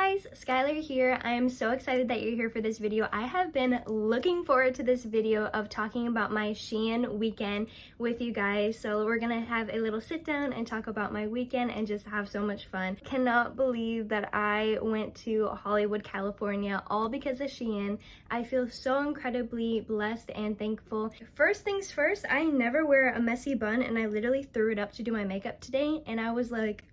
guys, Skylar here. I am so excited that you're here for this video. I have been looking forward to this video of talking about my SHEIN weekend with you guys. So we're gonna have a little sit down and talk about my weekend and just have so much fun. Cannot believe that I went to Hollywood, California, all because of SHEIN. I feel so incredibly blessed and thankful. First things first, I never wear a messy bun, and I literally threw it up to do my makeup today, and I was like,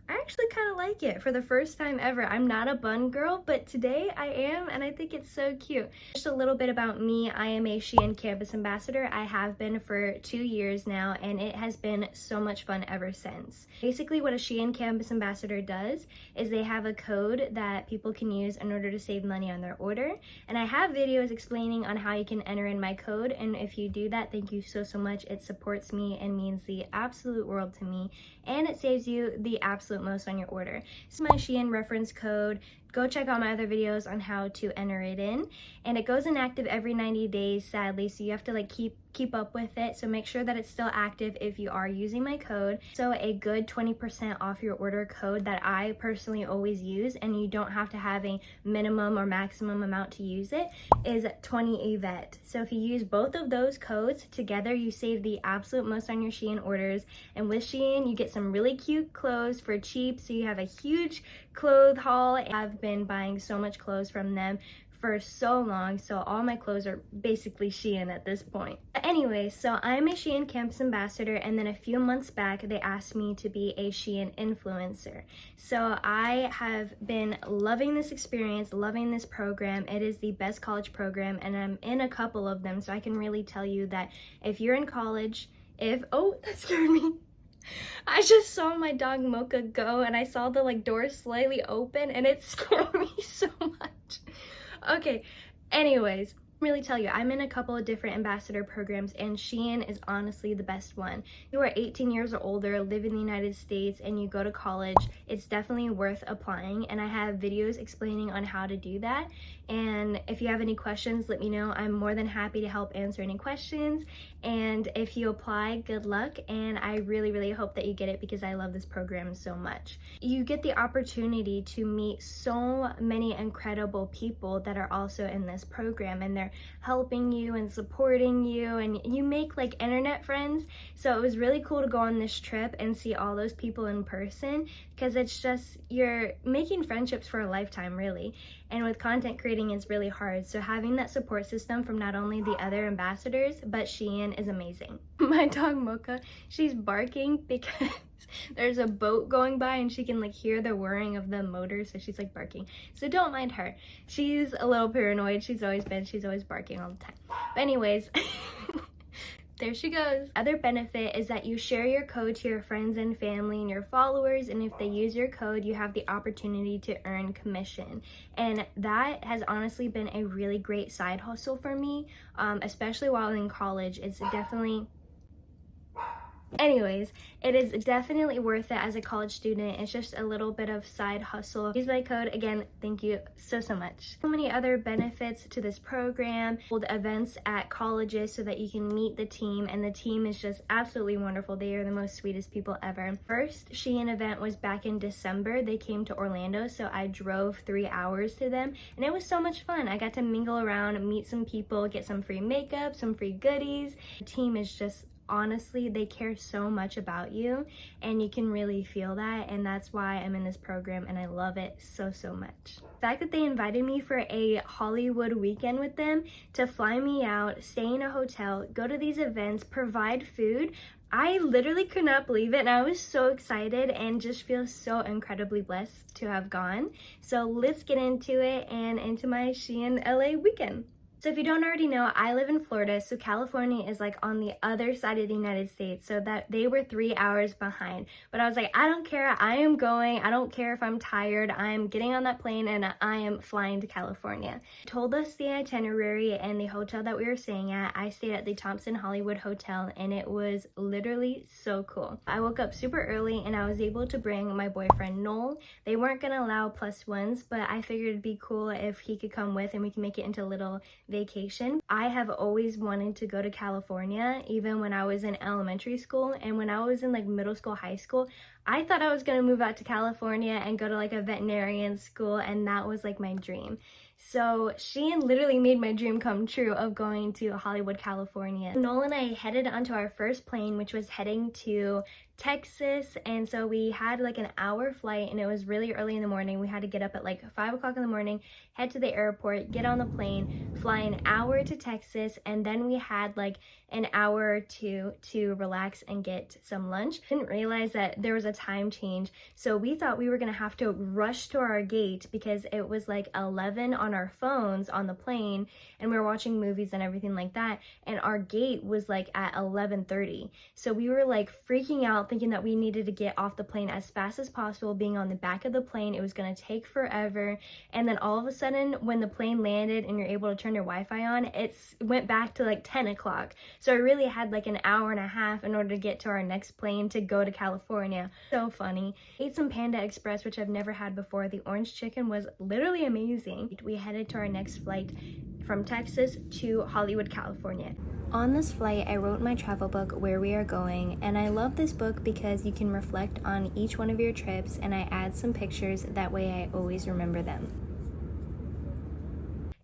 I actually kind of like it for the first time ever. I'm not a bun girl, but today I am, and I think it's so cute. Just a little bit about me. I am a SHEIN Campus Ambassador. I have been for 2 years now, and it has been so much fun ever since. Basically, what a SHEIN Campus Ambassador does is they have a code that people can use in order to save money on their order, and I have videos explaining on how you can enter in my code, and if you do that, thank you so much. It supports me and means the absolute world to me, and it saves you the absolute most on your order. This is my SHEIN reference code. Go check out my other videos on how to enter it in, and it goes inactive every 90 days, sadly, so you have to like keep up with it. So make sure that it's still active if you are using my code. So a good 20% off your order code that I personally always use, and you don't have to have a minimum or maximum amount to use it, is 20 Yvette. So if you use both of those codes together, you save the absolute most on your SHEIN orders. And with SHEIN, you get some really cute clothes for cheap, so you have a huge clothes haul. I've been buying so much clothes from them for so long, so all my clothes are basically SHEIN at this point. But anyway, so I'm a SHEIN Campus Ambassador, and then a few months back they asked me to be a SHEIN influencer. So I have been loving this experience, loving this program. It is the best college program, and I'm in a couple of them, so I can really tell you that if you're in college, oh, that scared me. I just saw my dog Mocha go, and I saw the door slightly open, and it scared me so much. Okay, anyways, really tell you, I'm in a couple of different ambassador programs, and SHEIN is honestly the best one. If you are 18 years or older, live in the United States, and you go to college, it's definitely worth applying, and I have videos explaining on how to do that. And if you have any questions, let me know. I'm more than happy to help answer any questions. And if you apply, good luck, and I really hope that you get it because I love this program so much. You get the opportunity to meet so many incredible people that are also in this program, and they're helping you and supporting you, and you make internet friends. So it was really cool to go on this trip and see all those people in person, because it's just, you're making friendships for a lifetime, really. And with content creating, it's really hard. So having that support system from not only the other ambassadors, but SHEIN is amazing. My dog Mocha, she's barking because there's a boat going by, and she can hear the whirring of the motor, so she's barking. So don't mind her. She's a little paranoid. She's always barking all the time. But anyways, there she goes. Other benefit is that you share your code to your friends and family and your followers, and if they use your code, you have the opportunity to earn commission. And that has honestly been a really great side hustle for me, especially while in college. Anyways, it is definitely worth it as a college student. It's just a little bit of side hustle. Use my code. Again, thank you so much. So many other benefits to this program. Hold events at colleges so that you can meet the team, and the team is just absolutely wonderful. They are the most sweetest people ever. First SHEIN event was back in December. They came to Orlando, so I drove 3 hours to them, and it was so much fun. I got to mingle around, meet some people, get some free makeup, some free goodies. The team is just, honestly, they care so much about you, and you can really feel that, and that's why I'm in this program, and I love it so much. The fact that they invited me for a Hollywood weekend with them, to fly me out, stay in a hotel, go to these events, provide food, I literally could not believe it, and I was so excited and just feel so incredibly blessed to have gone. So let's get into it and into my SHEIN LA weekend. So if you don't already know, I live in Florida, so California is on the other side of the United States, so that they were 3 hours behind. But I was like, I don't care, I am going, I don't care if I'm tired, I'm getting on that plane and I am flying to California. Told us the itinerary and the hotel that we were staying at. I stayed at the Thompson Hollywood Hotel, and it was literally so cool. I woke up super early, and I was able to bring my boyfriend Noel. They weren't gonna allow +1s, but I figured it'd be cool if he could come with, and we can make it into a little vacation. I have always wanted to go to California, even when I was in elementary school, and when I was in like middle school, high school, I thought I was gonna move out to California and go to like a veterinarian school, and that was like my dream. So SHEIN literally made my dream come true of going to Hollywood, California. Noel and I headed onto our first plane, which was heading to Texas, and so we had like an hour flight, and it was really early in the morning. We had to get up at like 5 o'clock in the morning, head to the airport, get on the plane, fly an hour to Texas, and then we had like an hour or two to relax and get some lunch. Didn't realize that there was a time change, so we thought we were gonna have to rush to our gate because it was like 11 on our phones on the plane, and we were watching movies and everything like that, and our gate was like at 11:30. So we were like freaking out, thinking that we needed to get off the plane as fast as possible. Being on the back of the plane, it was going to take forever. And then all of a sudden, when the plane landed and you're able to turn your Wi-Fi on, it went back to like 10 o'clock. So I really had like an hour and a half in order to get to our next plane to go to California. So funny. Ate some Panda Express, which I've never had before. The orange chicken was literally amazing. We headed to our next flight from Texas to Hollywood, California. On this flight, I wrote in my travel book where we are going, and I love this book because you can reflect on each one of your trips, and I add some pictures, that way I always remember them.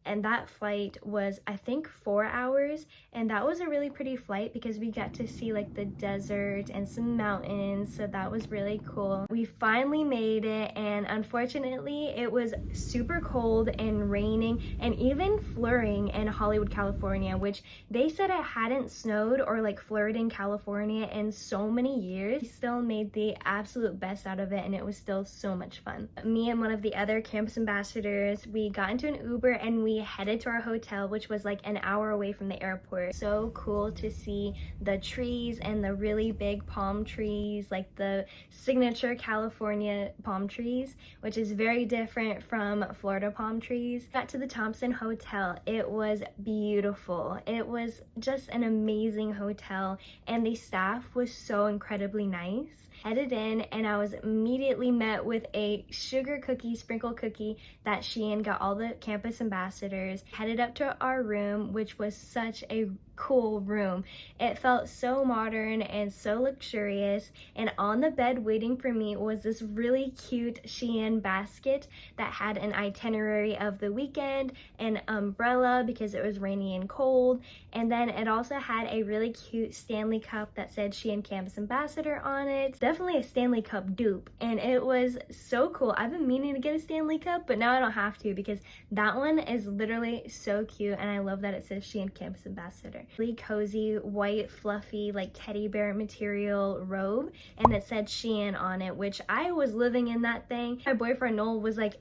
And that flight was, I think, 4 hours, and that was a really pretty flight because we got to see like the desert and some mountains, so that was really cool. We finally made it, and unfortunately it was super cold and raining and even flurrying in Hollywood, California, which they said it hadn't snowed or like flurried in California in so many years. We still made the absolute best out of it, and it was still so much fun. Me and one of the other campus ambassadors, we got into an Uber and we headed to our hotel, which was like an hour away from the airport. So cool to see the trees and the really big palm trees, like the signature California palm trees, which is very different from Florida palm trees. Got to the Thompson Hotel. It was beautiful. It was just an amazing hotel, and the staff was so incredibly nice. Headed in, and I was immediately met with a sugar cookie, sprinkle cookie that SHEIN got all the campus ambassadors. Headed up to our room, which was such a cool room. It felt so modern and so luxurious, and on the bed waiting for me was this really cute SHEIN basket that had an itinerary of the weekend, an umbrella because it was rainy and cold, and then it also had a really cute Stanley cup that said SHEIN Campus Ambassador on it. Definitely a Stanley cup dupe, and it was so cool. I've been meaning to get a Stanley cup, but now I don't have to because that one is literally so cute, and I love that it says SHEIN Campus Ambassador. Really cozy, white, fluffy, like teddy bear material robe, and it said SHEIN on it, which I was living in that thing. My boyfriend Noel was like,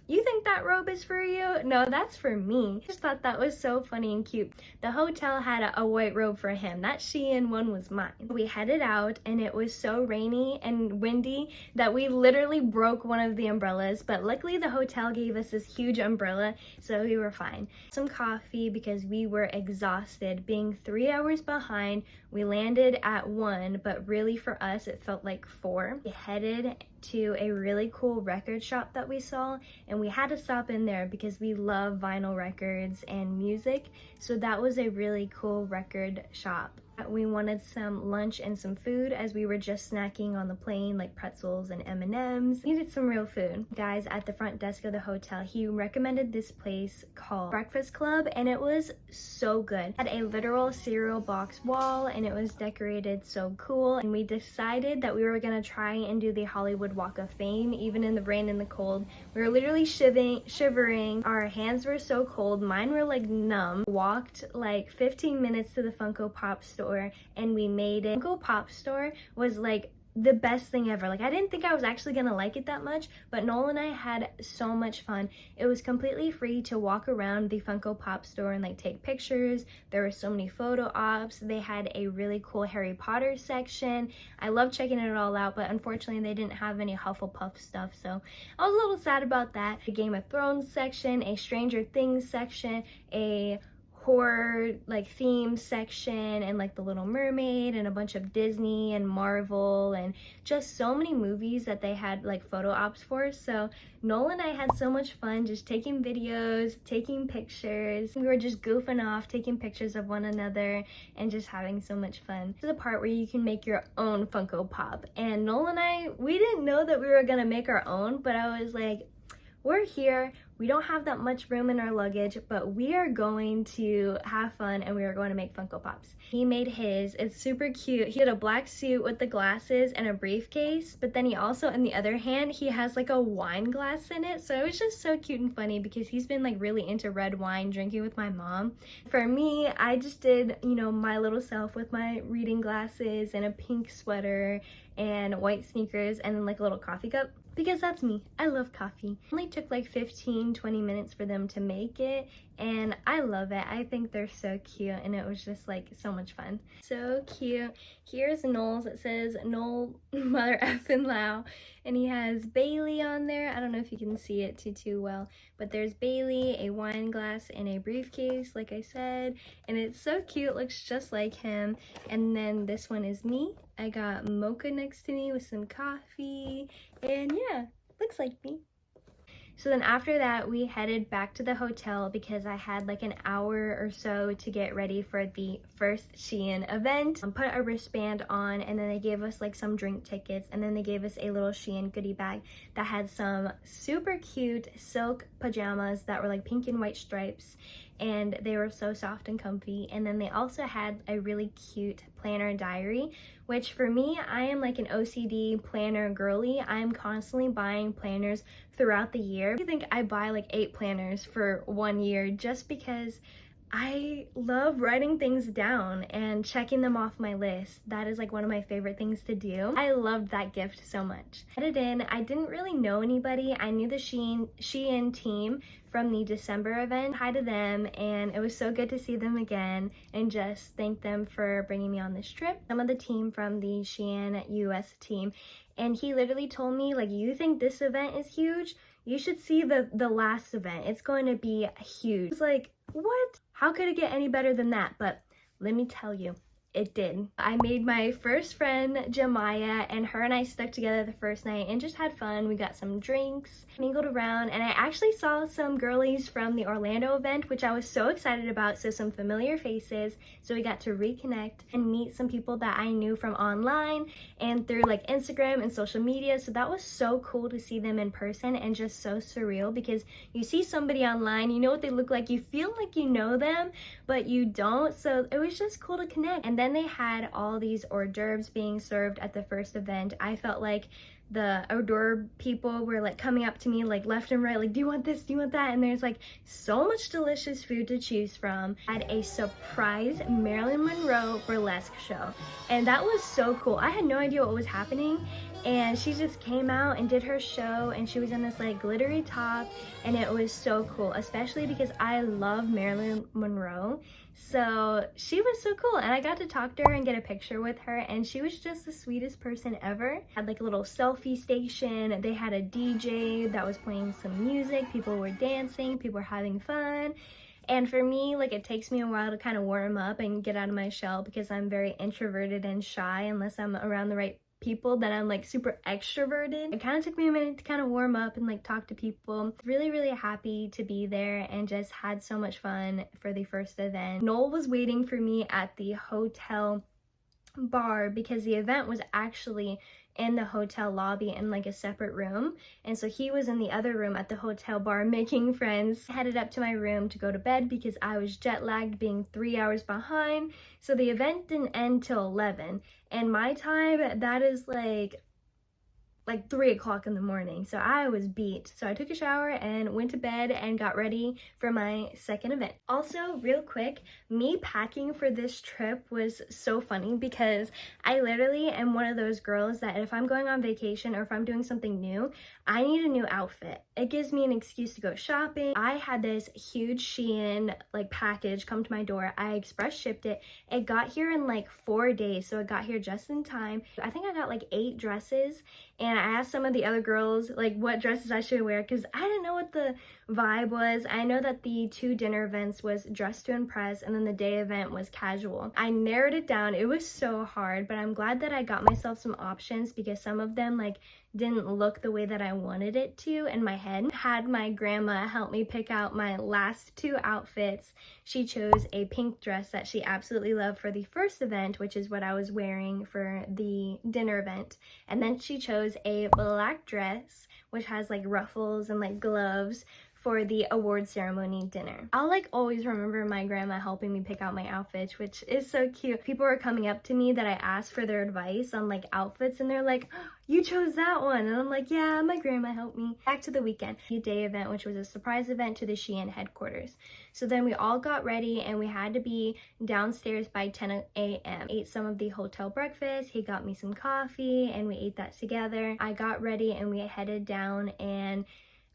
"You think that robe is for you?" No, that's for me. I just thought that was so funny and cute. The hotel had a white robe for him. That SHEIN one was mine. We headed out, and it was so rainy and windy that we literally broke one of the umbrellas, but luckily the hotel gave us this huge umbrella, so we were fine. Some coffee because we were exhausted. Being 3 hours behind, we landed at 1, but really for us it felt like 4. We headed to a really cool record shop that we saw, and we had to stop in there because we love vinyl records and music, so that was a really cool record shop. We wanted some lunch and some food as we were just snacking on the plane, like pretzels and M&Ms. Needed some real food. Guys at the front desk of the hotel, he recommended this place called Breakfast Club, and it was so good. It had a literal cereal box wall, and it was decorated so cool, and we decided that we were gonna try and do the Hollywood Walk of Fame, even in the rain and the cold. We were literally shivering. Our hands were so cold. Mine were like numb. Walked like 15 minutes to the Funko Pop store, and we made it. Funko Pop store was like the best thing ever. Like, I didn't think I was actually gonna like it that much, but Noel and I had so much fun. It was completely free to walk around the Funko Pop store and like take pictures. There were so many photo ops. They had a really cool Harry Potter section. I love checking it all out, but unfortunately they didn't have any Hufflepuff stuff, so I was a little sad about that. The Game of Thrones section, a Stranger Things section, a horror like theme section, and like the Little Mermaid and a bunch of Disney and Marvel and just so many movies that they had like photo ops for. So Noel and I had so much fun just taking videos, taking pictures. We were just goofing off, taking pictures of one another and just having so much fun. This is the part where you can make your own Funko Pop, and Noel and I, we didn't know that we were gonna make our own, but I was like, we're here, we don't have that much room in our luggage, but we are going to have fun and we are going to make Funko Pops. He made his, it's super cute. He had a black suit with the glasses and a briefcase, but then he also, in the other hand, he has like a wine glass in it. So it was just so cute and funny because he's been like really into red wine drinking with my mom. For me, I just did, you know, my little self with my reading glasses and a pink sweater and white sneakers and then like a little coffee cup, because that's me. I love coffee. It only took like 15-20 minutes for them to make it, and I love it. I think they're so cute, and it was just like so much fun. So cute. Here's Noel's. It says Noel Mother Effin' Lau, and he has Bailey on there. I don't know if you can see it too well, but there's Bailey, a wine glass, and a briefcase, like I said, and it's so cute. Looks just like him. And then this one is me. I got mocha next to me with some coffee, and yeah, looks like me. So then after that, we headed back to the hotel because I had like an hour or so to get ready for the first SHEIN event. Put a wristband on, and then they gave us like some drink tickets, and then they gave us a little SHEIN goodie bag that had some super cute silk pajamas that were like pink and white stripes, and they were so soft and comfy. And then they also had a really cute planner diary, which for me, I am like an OCD planner girly. I'm constantly buying planners throughout the year. I think I buy like 8 planners for 1 year just because I love writing things down and checking them off my list. That is like one of my favorite things to do. I loved that gift so much. Headed in, I didn't really know anybody. I knew the SHEIN team from the December event. Hi to them, and it was so good to see them again and just thank them for bringing me on this trip. Some of the team from the SHEIN US team, and he literally told me, like, you think this event is huge? You should see the last event. It's going to be huge. I was like, what? How could it get any better than that? But let me tell you, it did. I made my first friend, Jemiah, and her and I stuck together the first night and just had fun. We got some drinks, mingled around, and I actually saw some girlies from the Orlando event, which I was so excited about, so some familiar faces. So we got to reconnect and meet some people that I knew from online and through like Instagram and social media. So that was so cool to see them in person, and just so surreal because you see somebody online, you know what they look like, you feel like you know them, but you don't. So it was just cool to connect. And then they had all these hors d'oeuvres being served at the first event. I felt like the hors d'oeuvre people were like coming up to me like left and right, like, do you want this, do you want that? And there's like so much delicious food to choose from. I had a surprise Marilyn Monroe burlesque show, and that was so cool. I had no idea what was happening, and she just came out and did her show, and she was in this like glittery top, and it was so cool, especially because I love Marilyn Monroe. So she was so cool, and I got to talk to her and get a picture with her, and she was just the sweetest person ever. Had like a little selfie station. They had a DJ that was playing some music. People were dancing, people were having fun. And for me, like, it takes me a while to kind of warm up and get out of my shell because I'm very introverted and shy. Unless I'm around the right people, that I'm like super extroverted. It kind of took me a minute to kind of warm up and like talk to people. Really happy to be there and just had so much fun for the first event. Noel was waiting for me at the hotel bar because the event was actually in the hotel lobby in like a separate room, and so he was in the other room at the hotel bar making friends. I headed up to my room to go to bed because I was jet lagged, being 3 hours behind. So the event didn't end till 11, and my time, that is like 3 o'clock in the morning. So I was beat. So I took a shower and went to bed and got ready for my second event. Also, real quick, me packing for this trip was so funny because I literally am one of those girls that if I'm going on vacation or if I'm doing something new, I need a new outfit. It gives me an excuse to go shopping. I had this huge SHEIN like package come to my door. I express shipped it. It got here in like 4 days. So it got here just in time. I think I got like 8 dresses and and I asked some of the other girls like what dresses I should wear because I didn't know what the vibe was. I know that the 2 dinner events was dress to impress and then the day event was casual. I narrowed it down. It was so hard, but I'm glad that I got myself some options because some of them like didn't look the way that I wanted it to in my head. Had my grandma help me pick out my last 2 outfits. She chose a pink dress that she absolutely loved for the first event, which is what I was wearing for the dinner event. And then she chose a black dress, which has like ruffles and like gloves for the award ceremony dinner. I'll like always remember my grandma helping me pick out my outfits, which is so cute. People were coming up to me that I asked for their advice on like outfits and they're like, oh, you chose that one. And I'm like, yeah, my grandma helped me. Back to the weekend. The day event, which was a surprise event to the SHEIN headquarters. So then we all got ready and we had to be downstairs by 10 a.m. Ate some of the hotel breakfast. He got me some coffee and we ate that together. I got ready and we headed down, and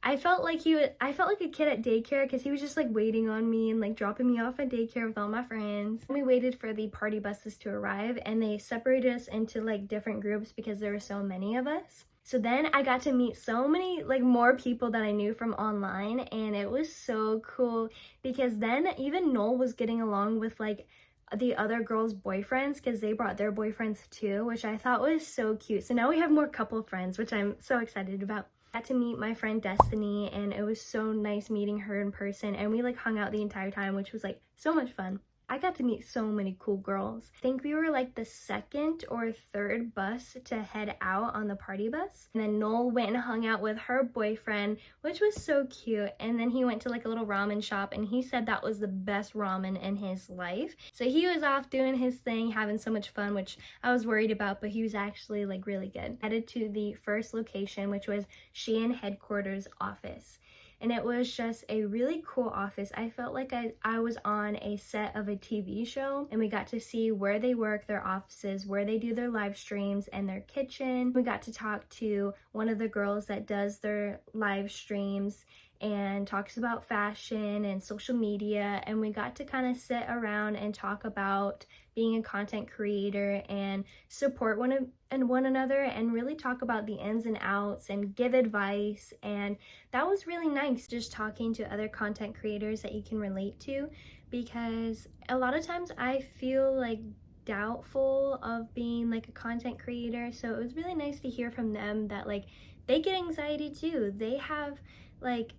I felt like a kid at daycare because he was just like waiting on me and like dropping me off at daycare with all my friends. We waited for the party buses to arrive and they separated us into like different groups because there were so many of us. So then I got to meet so many like more people that I knew from online, and it was so cool because then even Noel was getting along with like the other girls' boyfriends because they brought their boyfriends too, which I thought was so cute. So now we have more couple friends, which I'm so excited about. Got to meet my friend Destiny, and it was so nice meeting her in person, and we like hung out the entire time, which was like so much fun. I got to meet so many cool girls. I think we were like the 2nd or 3rd bus to head out on the party bus. And then Noel went and hung out with her boyfriend, which was so cute. And then he went to like a little ramen shop and he said that was the best ramen in his life. So he was off doing his thing, having so much fun, which I was worried about, but he was actually like really good. Headed to the first location, which was SHEIN headquarters office. And it was just a really cool office. I felt like I was on a set of a TV show, and we got to see where they work, their offices, where they do their live streams, and their kitchen. We got to talk to one of the girls that does their live streams and talks about fashion and social media, and we got to kind of sit around and talk about being a content creator and support one another and really talk about the ins and outs and give advice. And that was really nice, just talking to other content creators that you can relate to, because a lot of times I feel like doubtful of being like a content creator. So it was really nice to hear from them that like they get anxiety too. They have like,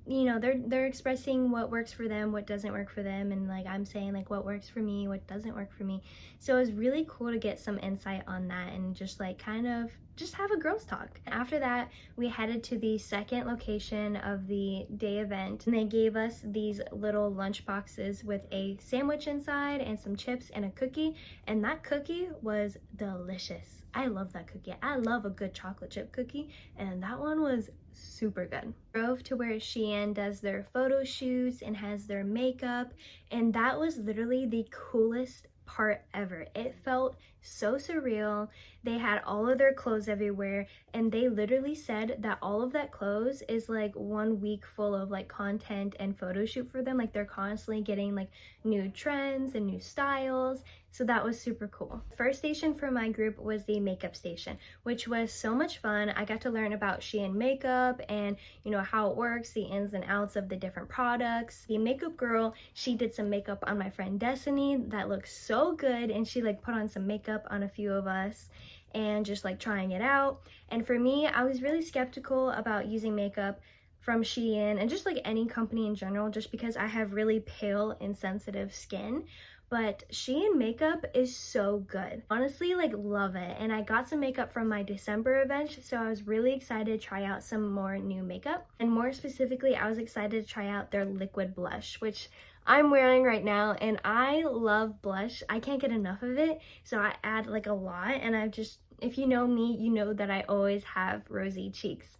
you know, they're expressing what works for them, what doesn't work for them, and like I'm saying like what works for me, what doesn't work for me. So it was really cool to get some insight on that and just like kind of just have a girls talk. After that, we headed to the 2nd location of the day event, and they gave us these little lunch boxes with a sandwich inside and some chips and a cookie, and that cookie was delicious. I love that cookie. I love a good chocolate chip cookie, and that one was super good. Drove to where SHEIN does their photo shoots and has their makeup, and that was literally the coolest part ever. It felt so surreal. They had all of their clothes everywhere, and they literally said that all of that clothes is like 1 week full of like content and photo shoot for them. Like they're constantly getting like new trends and new styles. So that was super cool. First station for my group was the makeup station, which was so much fun. I got to learn about SHEIN makeup and, you know, how it works, the ins and outs of the different products. The makeup girl, she did some makeup on my friend Destiny that looked so good, and she like put on some makeup on a few of us and just like trying it out. And for me, I was really skeptical about using makeup from SHEIN and just like any company in general, just because I have really pale and sensitive skin. But SHEIN makeup is so good. Honestly, like love it. And I got some makeup from my December event, so I was really excited to try out some more new makeup. And more specifically, I was excited to try out their liquid blush, which I'm wearing right now, and I love blush. I can't get enough of it, so I add like a lot, and I've just, if you know me, you know that I always have rosy cheeks.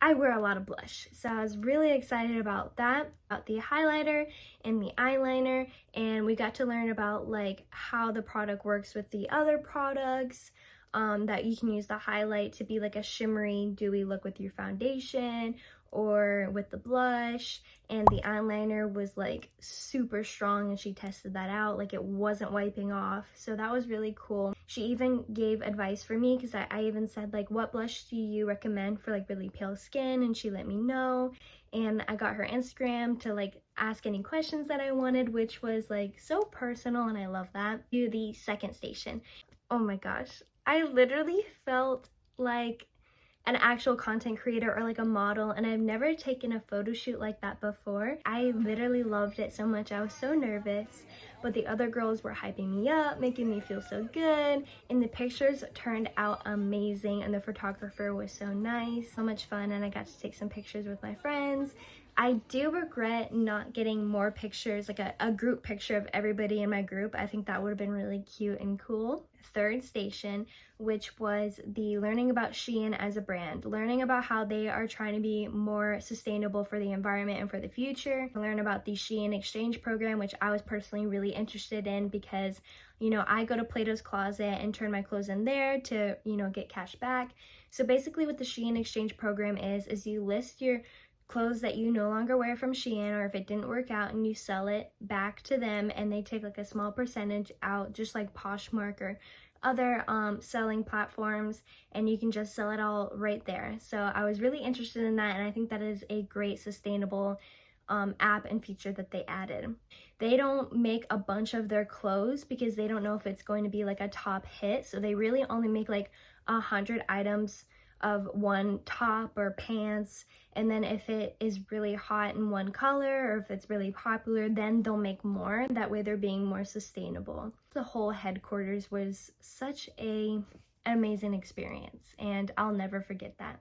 I wear a lot of blush, so I was really excited about that, about the highlighter and the eyeliner, and we got to learn about like how the product works with the other products, that you can use the highlight to be like a shimmery, dewy look with your foundation, or with the blush, and the eyeliner was like super strong and she tested that out, like it wasn't wiping off. So that was really cool. She even gave advice for me because I even said like, what blush do you recommend for like really pale skin, and she let me know. And I got her Instagram to like ask any questions that I wanted, which was like so personal, and I love that. To the second station. Oh my gosh, I literally felt like an actual content creator or like a model, and I've never taken a photo shoot like that before. I literally loved it so much. I was so nervous, but the other girls were hyping me up, making me feel so good, and the pictures turned out amazing, and the photographer was so nice, so much fun, and I got to take some pictures with my friends. I do regret not getting more pictures, like a group picture of everybody in my group. I think that would have been really cute and cool. Third station, which was the learning about SHEIN as a brand, learning about how they are trying to be more sustainable for the environment and for the future. Learn about the SHEIN exchange program, which I was personally really interested in because, you know, I go to Plato's Closet and turn my clothes in there to, you know, get cash back. So basically what the SHEIN exchange program is you list your clothes that you no longer wear from SHEIN, or if it didn't work out, and you sell it back to them, and they take like a small percentage out, just like Poshmark or other selling platforms, and you can just sell it all right there. So I was really interested in that, and I think that is a great sustainable app and feature that they added. They don't make a bunch of their clothes because they don't know if it's going to be like a top hit, so they really only make like 100 items of one top or pants, and then if it is really hot in one color or if it's really popular, then they'll make more. That way they're being more sustainable. The whole headquarters was such an amazing experience, and I'll never forget that.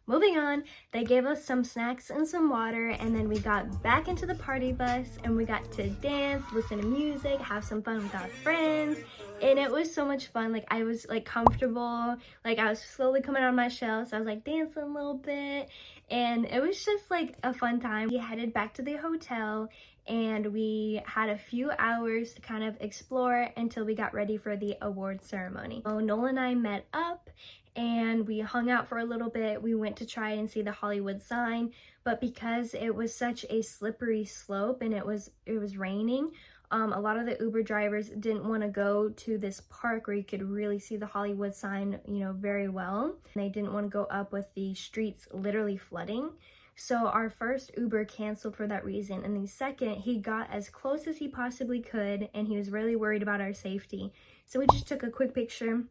Moving on, they gave us some snacks and some water, and then we got back into the party bus and we got to dance, listen to music, have some fun with our friends, and it was so much fun. Like I was like comfortable, like I was slowly coming out of my shell, so I was like dancing a little bit, and it was just like a fun time. We headed back to the hotel and we had a few hours to kind of explore until we got ready for the award ceremony. So Noel and I met up and we hung out for a little bit. We went to try and see the Hollywood sign, but because it was such a slippery slope and it was raining, a lot of the Uber drivers didn't want to go to this park where you could really see the Hollywood sign, you know, very well. They didn't want to go up with the streets literally flooding. So our first Uber canceled for that reason, and the second, he got as close as he possibly could, and he was really worried about our safety. So we just took a quick picture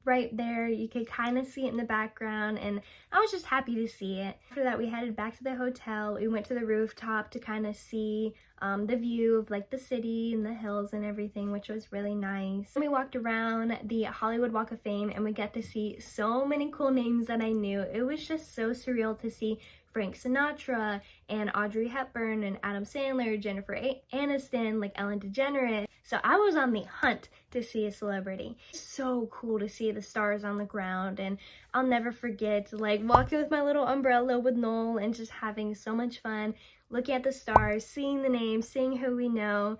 right there. You could kind of see it in the background, and I was just happy to see it. After that, we headed back to the hotel. We went to the rooftop to kind of see the view of like the city and the hills and everything, which was really nice. And we walked around the Hollywood Walk of Fame, and we got to see so many cool names that I knew. It was just so surreal to see Frank Sinatra and Audrey Hepburn and Adam Sandler, Jennifer Aniston, like Ellen DeGeneres. So I was on the hunt to see a celebrity. So cool to see the stars on the ground, and I'll never forget like walking with my little umbrella with Noel and just having so much fun, looking at the stars, seeing the names, seeing who we know,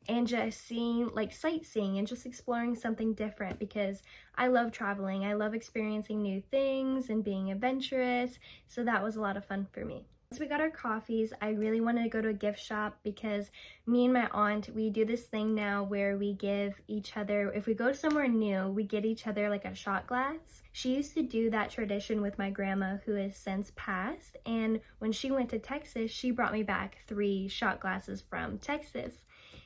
and just seeing like sightseeing and just exploring something different, because I love traveling. I love experiencing new things and being adventurous. So that was a lot of fun for me. Once we got our coffees, I really wanted to go to a gift shop because me and my aunt, we do this thing now where we give each other, if we go somewhere new, we get each other like a shot glass. She used to do that tradition with my grandma, who has since passed, and when she went to Texas, she brought me back 3 shot glasses from Texas.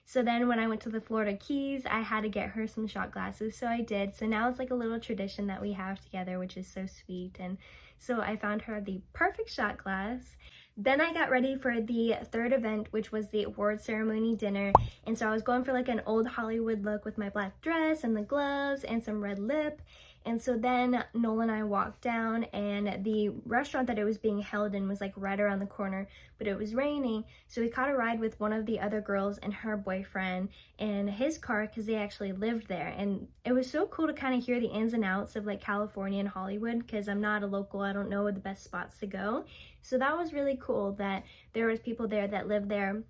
So then when I went to the Florida Keys, I had to get her some shot glasses, so I did. So now it's like a little tradition that we have together, which is so sweet. And so I found her the perfect shot glass. Then I got ready for the third event, which was the award ceremony dinner. And so I was going for like an old Hollywood look with my black dress and the gloves and some red lip. And so then Noel and I walked down, and the restaurant that it was being held in was like right around the corner, but it was raining. So we caught a ride with one of the other girls and her boyfriend in his car, because they actually lived there. And it was so cool to kind of hear the ins and outs of like California and Hollywood, because I'm not a local. I don't know the best spots to go. So that was really cool that there was people there that lived there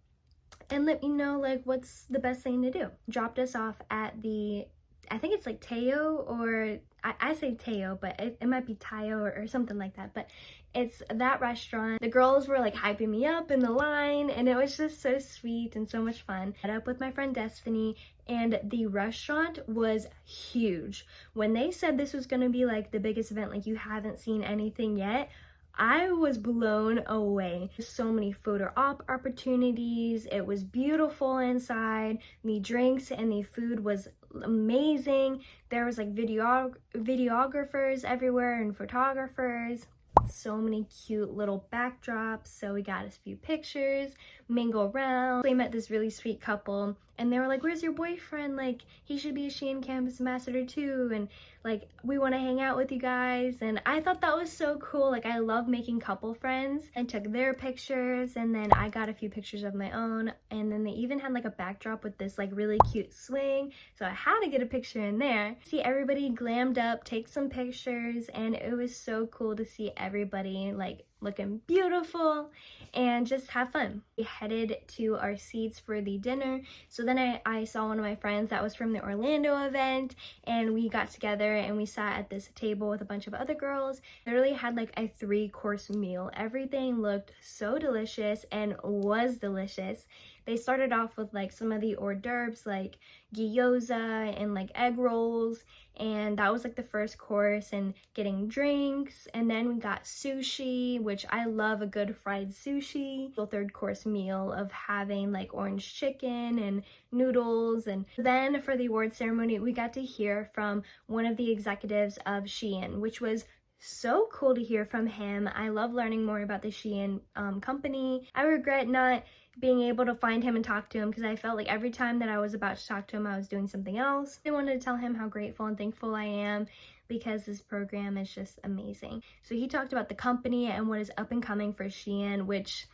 and let me know like what's the best thing to do. Dropped us off at the, I think it's like Teo, or I say Teo, but it might be Tayo or something like that, but it's that restaurant. The girls were like hyping me up in the line, and it was just so sweet and so much fun. I met up with my friend Destiny, and the restaurant was huge. When they said this was gonna be like the biggest event, like you haven't seen anything yet, I was blown away. So many photo op opportunities. It was beautiful inside. The drinks and the food was amazing. There was like videographers everywhere and photographers. So many cute little backdrops. So we got a few pictures, mingle around. They met this really sweet couple, and they were like, where's your boyfriend? Like, he should be a SHEIN Campus Ambassador too, and like, we want to hang out with you guys. And I thought that was so cool. Like, I love making couple friends, and took their pictures, and then I got a few pictures of my own. And then they even had like a backdrop with this like really cute swing, so I had to get a picture in there. See everybody glammed up, take some pictures, and it was so cool to see everybody like looking beautiful and just have fun. We headed to our seats for the dinner. So then I saw one of my friends that was from the Orlando event, and we got together and we sat at this table with a bunch of other girls. Literally had like a 3-course meal. Everything looked so delicious and was delicious. They started off with like some of the hors d'oeuvres like gyoza and like egg rolls, and that was like the first course, and getting drinks. And then we got sushi, which I love a good fried sushi. The 3rd course meal of having like orange chicken and noodles. And then for the award ceremony, we got to hear from one of the executives of SHEIN, which was so cool to hear from him. I love learning more about the SHEIN company. I regret not being able to find him and talk to him, because I felt like every time that I was about to talk to him, I was doing something else. I wanted to tell him how grateful and thankful I am, because this program is just amazing. So he talked about the company and what is up and coming for SHEIN, which,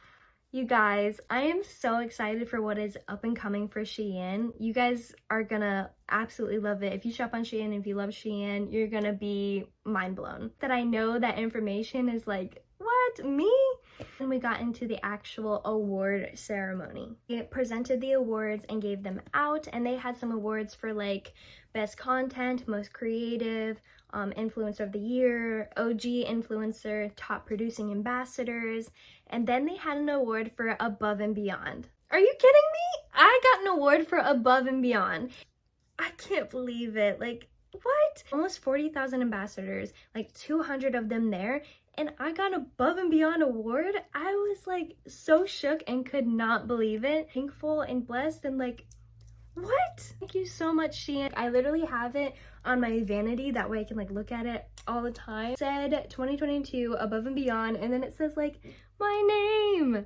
you guys, I am so excited for what is up and coming for SHEIN. You guys are gonna absolutely love it. If you shop on SHEIN, if you love SHEIN, you're gonna be mind blown. That I know that information is like, what, me? And we got into the actual award ceremony. It presented the awards and gave them out, and they had some awards for like best content, most creative, influencer of the year, OG influencer, top producing ambassadors, and then they had an award for above and beyond. Are you kidding me? I got an award for above and beyond. I can't believe it. Like, what? Almost 40,000 ambassadors, like 200 of them there, and I got an above and beyond award. I was like so shook and could not believe it. Thankful and blessed, and like, what? Thank you so much, SHEIN. I literally have it on my vanity, that way I can like look at it all the time. It said 2022 above and beyond, and then it says like my name.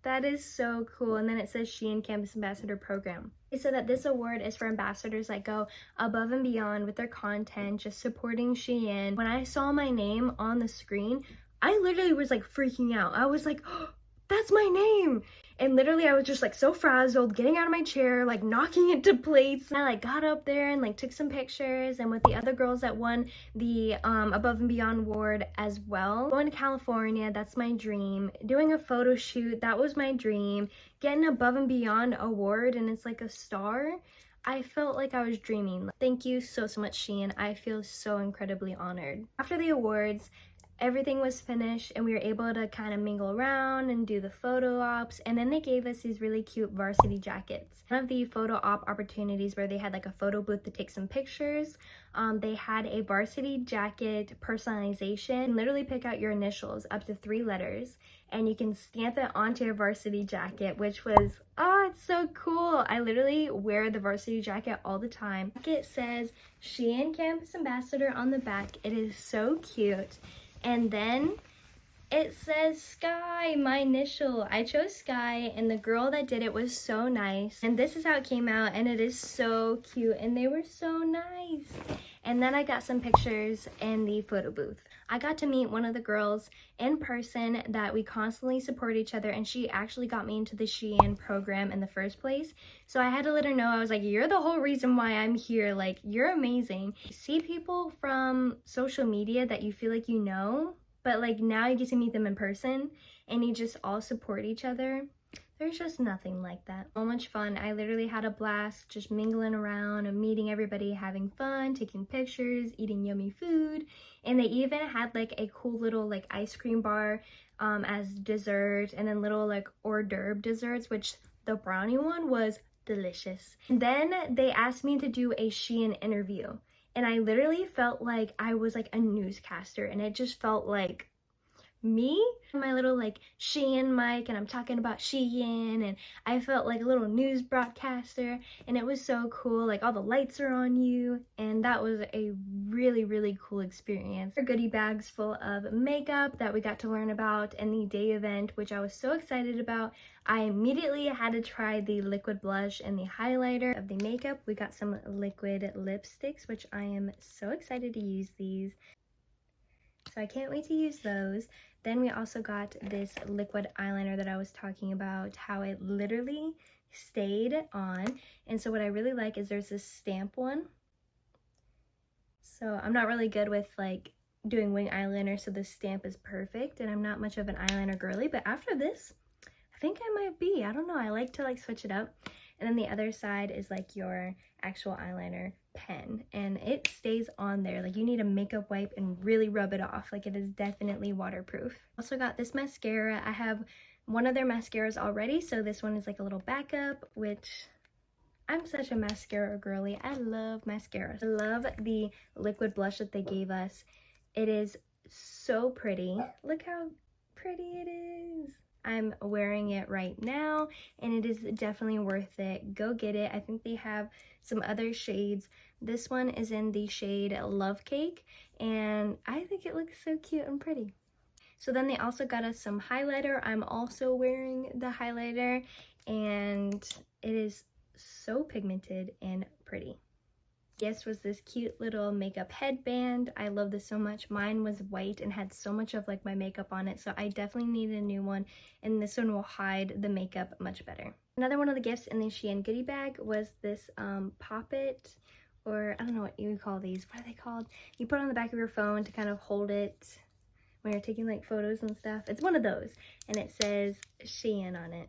That is so cool. And then it says SHEIN Campus Ambassador Program. They said that this award is for ambassadors that go above and beyond with their content, just supporting SHEIN. When I saw my name on the screen, I literally was like freaking out. I was like, oh, that's my name. And literally I was just like so frazzled, getting out of my chair, like knocking into plates. And I like got up there and like took some pictures, and with the other girls that won the above and beyond award as well. Going to California, that's my dream. Doing a photo shoot, that was my dream. Getting above and beyond award, and it's like a star. I felt like I was dreaming. Thank you so much, SHEIN. I feel so incredibly honored. After the awards, everything was finished, and we were able to kind of mingle around and do the photo ops, and then they gave us these really cute varsity jackets. One of the photo op opportunities where they had like a photo booth to take some pictures, they had a varsity jacket personalization. Literally pick out your initials, up to 3 letters, and you can stamp it onto your varsity jacket, which was, oh, it's so cool. I literally wear the varsity jacket all the time. It says SHEIN Campus Ambassador on the back. It is so cute. And then it says Sky, my initial. I chose Sky, and the girl that did it was so nice. And this is how it came out, and it is so cute, and they were so nice. And then I got some pictures in the photo booth. I got to meet one of the girls in person that we constantly support each other, and she actually got me into the SHEIN program in the first place. So I had to let her know, I was like, you're the whole reason why I'm here. Like, you're amazing. See people from social media that you feel like you know, but like now you get to meet them in person, and you just all support each other. There's just nothing like that. So much fun. I literally had a blast just mingling around and meeting everybody, having fun, taking pictures, eating yummy food. And they even had like a cool little like ice cream bar as dessert, and then little like hors d'oeuvre desserts, which the brownie one was delicious. And then they asked me to do a SHEIN interview. And I literally felt like I was like a newscaster, and it just felt like me, my little like SHEIN mic, and I'm talking about SHEIN, and I felt like a little news broadcaster, and it was so cool. Like all the lights are on you, and that was a really cool experience. Our goodie bags full of makeup that we got to learn about in the day event, which I was so excited about. I immediately had to try the liquid blush and the highlighter of the makeup. We got some liquid lipsticks, which I am so excited to use these. So I can't wait to use those. Then we also got this liquid eyeliner that I was talking about, how it literally stayed on. And so what I really like is there's this stamp one. So I'm not really good with like doing wing eyeliner, so this stamp is perfect. And I'm not much of an eyeliner girly, but after this, I think I might be. I don't know. I like to like switch it up. And then the other side is like your actual eyeliner pen, and it stays on there. Like you need a makeup wipe and really rub it off. Like it is definitely waterproof. Also got this mascara. I have one of their mascaras already, so this one is like a little backup, which I'm such a mascara girly. I love mascaras. I love the liquid blush that they gave us. It is so pretty. Look how pretty it is. I'm wearing it right now, and it is definitely worth it. Go get it. I think they have some other shades. This one is in the shade Love Cake, and I think it looks so cute and pretty. So then they also got us some highlighter. I'm also wearing the highlighter, and it is so pigmented and pretty. Yes, was this cute little makeup headband. I love this so much. Mine was white and had so much of like my makeup on it, so I definitely needed a new one, and this one will hide the makeup much better. Another one of the gifts in the SHEIN goodie bag was this Pop-It, or I don't know what you would call these. What are they called? You put it on the back of your phone to kind of hold it when you're taking like photos and stuff. It's one of those, and it says SHEIN on it.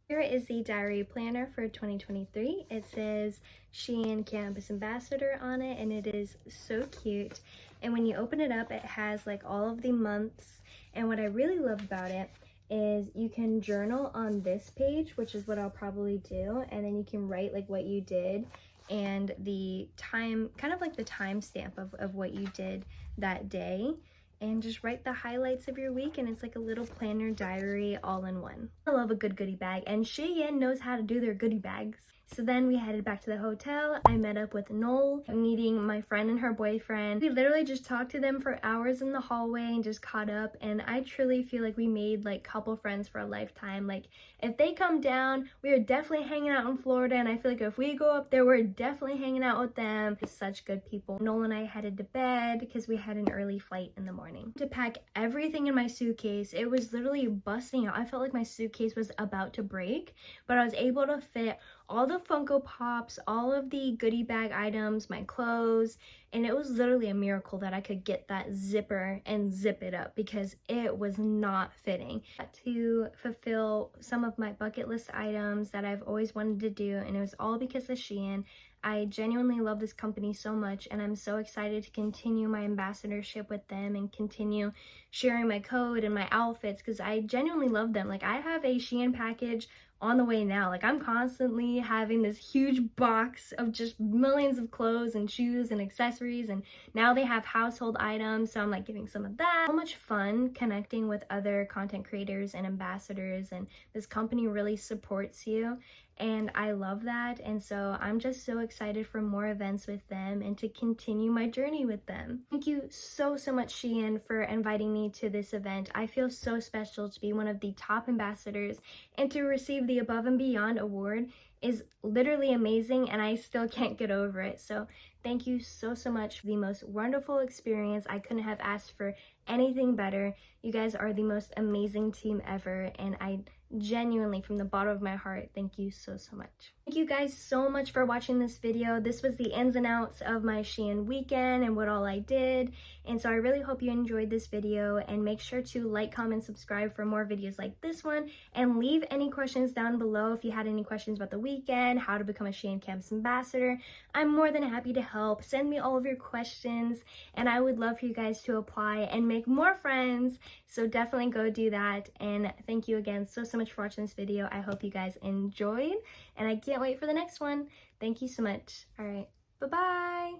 Here is the diary planner for 2023. It says SHEIN Campus Ambassador on it, and it is so cute. And when you open it up, it has like all of the months. And what I really love about it is you can journal on this page, which is what I'll probably do. And then you can write like what you did and the time, kind of like the timestamp of what you did that day. And just write the highlights of your week, and it's like a little planner diary all in one. I love a good goodie bag, and SHEIN knows how to do their goodie bags. So then we headed back to the hotel. I met up with Noel, meeting my friend and her boyfriend. We literally just talked to them for hours in the hallway and just caught up, and I truly feel like we made like couple friends for a lifetime. Like if they come down, we are definitely hanging out in Florida, and I feel like if we go up there, we're definitely hanging out with them. They're such good people. Noel and I headed to bed because we had an early flight in the morning. To pack everything in my suitcase, it was literally busting out. I felt like my suitcase was about to break, but I was able to fit all the Funko Pops, all of the goodie bag items, my clothes, and it was literally a miracle that I could get that zipper and zip it up because it was not fitting. To fulfill some of my bucket list items that I've always wanted to do, and it was all because of SHEIN. I genuinely love this company so much, and I'm so excited to continue my ambassadorship with them and continue sharing my code and my outfits because I genuinely love them. Like I have a SHEIN package on the way now. Like I'm constantly having this huge box of just millions of clothes and shoes and accessories, and now they have household items, so I'm like getting some of that. So much fun connecting with other content creators and ambassadors, and this company really supports you, and I love that. And so I'm just so excited for more events with them and to continue my journey with them. Thank you so much, SHEIN, for inviting me to this event. I feel so special to be one of the top ambassadors, and to receive the Above and Beyond award is literally amazing, and I still can't get over it. So thank you so much for the most wonderful experience. I couldn't have asked for anything better. You guys are the most amazing team ever, and I Genuinely, from the bottom of my heart, thank you so much. Thank you guys so much for watching this video. This was the ins and outs of my SHEIN weekend and what all I did. And so I really hope you enjoyed this video, and make sure to like, comment, subscribe for more videos like this one, and leave any questions down below if you had any questions about the weekend, how to become a SHEIN Campus Ambassador. I'm more than happy to help. Send me all of your questions, and I would love for you guys to apply and make more friends. So definitely go do that. And thank you again so much for watching this video. I hope you guys enjoyed, and I can't wait for the next one. Thank you so much. All right, bye-bye.